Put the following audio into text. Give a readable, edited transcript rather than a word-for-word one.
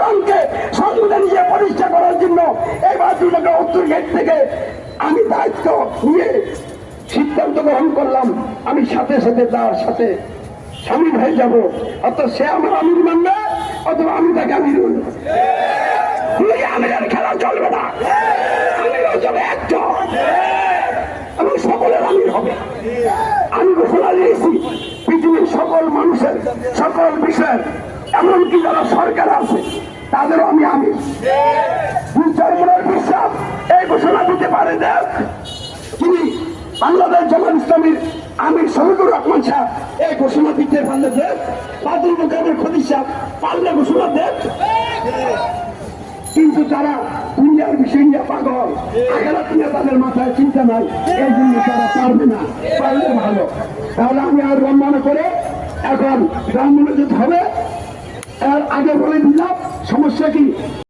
কোরআনকে সংবিধান নিয়ে প্রতিষ্ঠা করার জন্য এবার দুটাকে উত্তর গেট থেকে আমি দায়িত্ব নিয়ে সিদ্ধান্ত গ্রহণ করলাম। আমি সাথে সাথে তার সাথে সামিল হয়ে যাব। অত সে আমার আমির মানবে অথবা আমি তাকে আমির মানব। আমিরের খেলা চলবে না। আমির হবে একটা এবং সকলের আমির হবে। আমি ঘোষণা দিয়েছি পৃথিবীর সকল মানুষের সকল বিষয়ের, এমনকি যারা সরকার আছে তাদেরও আমি আমির। দুই চার মনের বিশ্বাস এই ঘোষণা দিতে পারে দেখ তিনি বাংলাদেশ জামাত ইসলামীর আমির শহীদুর রহমান সাহেব এই ঘোষণা দিতে পারলে দেখ, বাদুল মোকামের খতিব সাহেব পারলে ঘোষণা দেখ। কিন্তু তারা দুনিয়ার বিষয় নিয়ে পাগল, আখেরাত নিয়ে তাদের মাথায় চিন্তা নাই, এই জন্য তারা পারবে না। পারলে ভালো। তাহলে আমি আর মনে করে এখন গ্রাম মনোযোগ হবে। এর আগে বলে দিলাম সমস্যা কি।